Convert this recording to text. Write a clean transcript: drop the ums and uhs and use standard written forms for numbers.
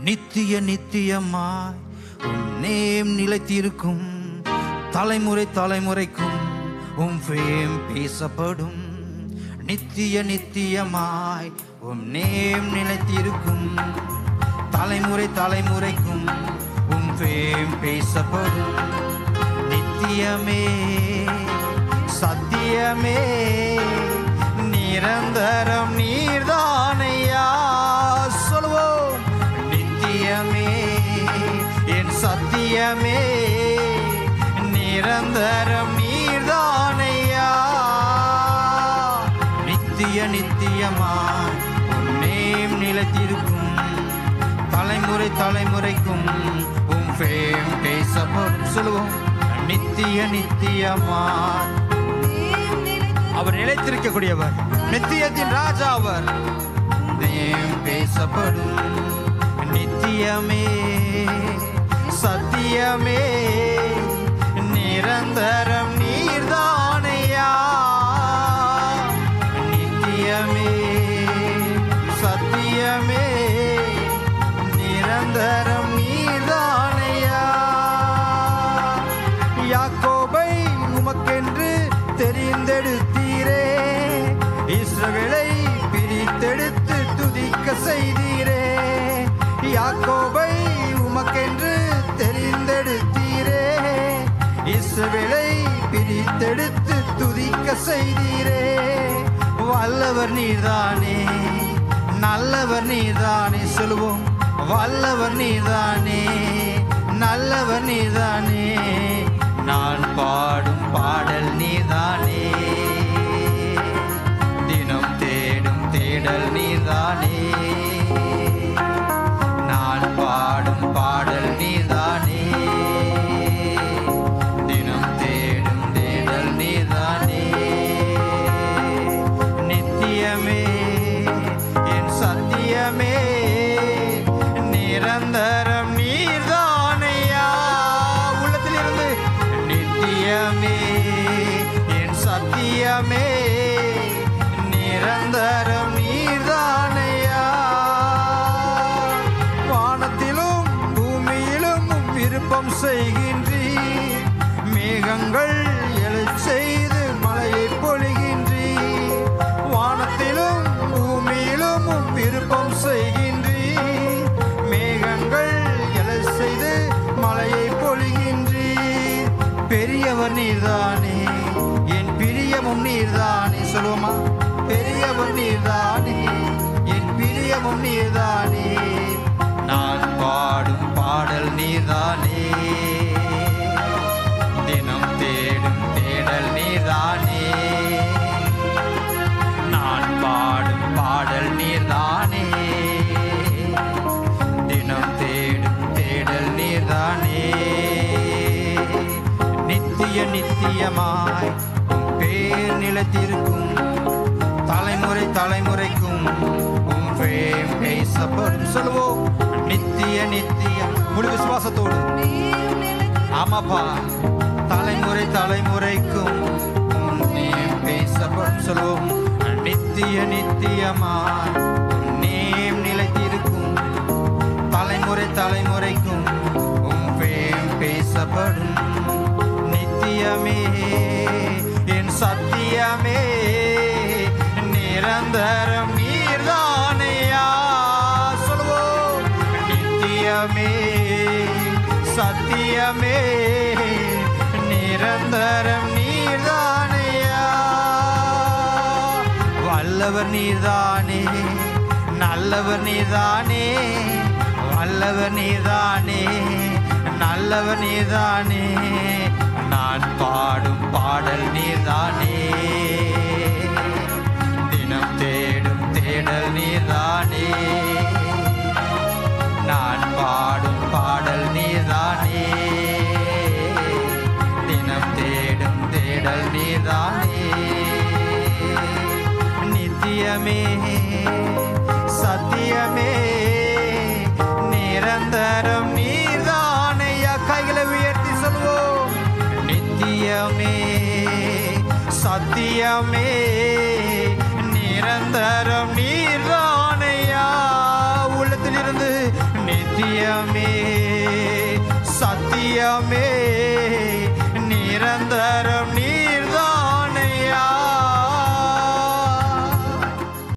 நித்திய நித்தியமாய் உம் நேம் நிலைத்திருக்கும். தலைமுறை தலைமுறைக்கும் உம் ஃபேம் பேசப்படும். நித்திய நித்தியமாய் உம் நேம் நிலைத்திருக்கும். தலைமுறை தலைமுறைக்கும் உம் ஃபேம் பேசப்படும். நித்தியமே சத்தியமே நிரந்தரம் நீர்தானையா. சொல்வோம், நித்தியமே என் சத்தியமே நிரந்தரம் நீர்தானையா. நித்திய நித்தியமாய் உம் நேம் நிலைத்திருக்கும். தலைமுறை தலைமுறைக்கும் உம் ஃபேம் பேசப்படும். சொல்லுவோம், நித்திய நித்தியமாய் அவர் நிலைத்திருக்கக்கூடியவர், நித்தியத்தின் ராஜா அவர். நேம் பேசப்படும். நித்தியமே சத்தியமே நிரந்தரம் நீர்தானையா. நித்தியமே சத்தியமே நிரந்தரம் நீர்தானையா. யாக்கோபை உமக்கென்று தெரிந்தெடுத்தீரே, இஸ்ரவேலை பிரித்தெடுத்து துதிக்க செய்தீரே. யாக்கோபை உமக்கென்று தெரிந்தெடுத்தீரே, இஸ்ரவேலை பிரித்தெடுத்து துதிக்க செய்தீரே. வல்லவர் நீர்தானே, நல்லவர் நீர்தானே. சொல்லுவோம், வல்லவர் நீர்தானே, நல்லவர் நீர்தானே. நான் பாடும் பாடல் நீர்தானே, தினம் தேடும் தேடல் நீர்தானே. நான் பாடும் பாடல் நீர்தானே, தினம் தேடும் தேடல் நீர்தானே. நித்தியமே என் சத்தியமே நிரந்தரம் நீர்தானையா. உள்ளத்திலிருந்து நித்தியமே என் சத்தியமே நிரந்தரம் நீர்தானையா. வானத்திலும் பூமியிலும் விருப்பம் செய்கின்றீர். மேகங்கள் எழச் செய்து மழையை பொழிகின்றீர். வானத்திலும் பூமியிலும் விருப்பம் செய்கின்றீர். மேகங்கள் எழச் செய்து மழையை பொழிகின்றீர். பெரியவர் நீர்தானே, என் பிரியமும் நீர்தானே. சொல்லுவோமா, பெரியவர் நீர்தானே, என் பிரியமும் நீர்தானே. நான் பாடும் பாடல் நீர்தானே, தினம் தேடும் தேடல் நீர்தானே. நான் பாடும் பாடல் நீர்தானே, தினம் தேடும் தேடல் நீர்தானே. நித்திய நித்தியமாய் உம் பேர் நிலைத்திருக்கும். தலைமுறை தலைமுறைக்கும் உம் ஃபேம் பேசப்படும். சொல்லுவோம், நித்திய நித்தியம். முழு விசுவாசத்தோடு, ஆமாப்பா, தலைமுறை தலைமுறைக்கும் உம் நேம் பேசப்படும். சொல்லுவோம், நித்திய நித்தியமாய் உம் நேம் நிலைத்திருக்கும். தலைமுறை தலைமுறைக்கும் உம் ஃபேம் பேசப்படும். நித்தியமே என் சத்தியமே நிரந்தரம் நீர்தானையா. சொல்லுவோம், நித்தியமே சத்தியமே நிரந்தரம் நீர்தானையா. வல்லவர் நீர்தானே, நல்லவர் நீர்தானே. வல்லவர் நீர்தானே, நல்லவர் நீர்தானே. நான் பாடும் பாடல் நீர்தானே, தினம் தேடும் தேடல் நீர்தானே. நான் பாடும் பாடல் நீர்தானே, தினம் தேடும் தேடல் நீர்தானே. நித்தியமே சத்தியமே நிரந்தரம் நீர்தானையா. கைகளை உயர்த்தி சொல்வோம், நித்தியமே சத்தியமே நிரந்தரம் நீர்தானையா. உள்ளத்திலிருந்து நித்திய நித்தியமே சத்தியமே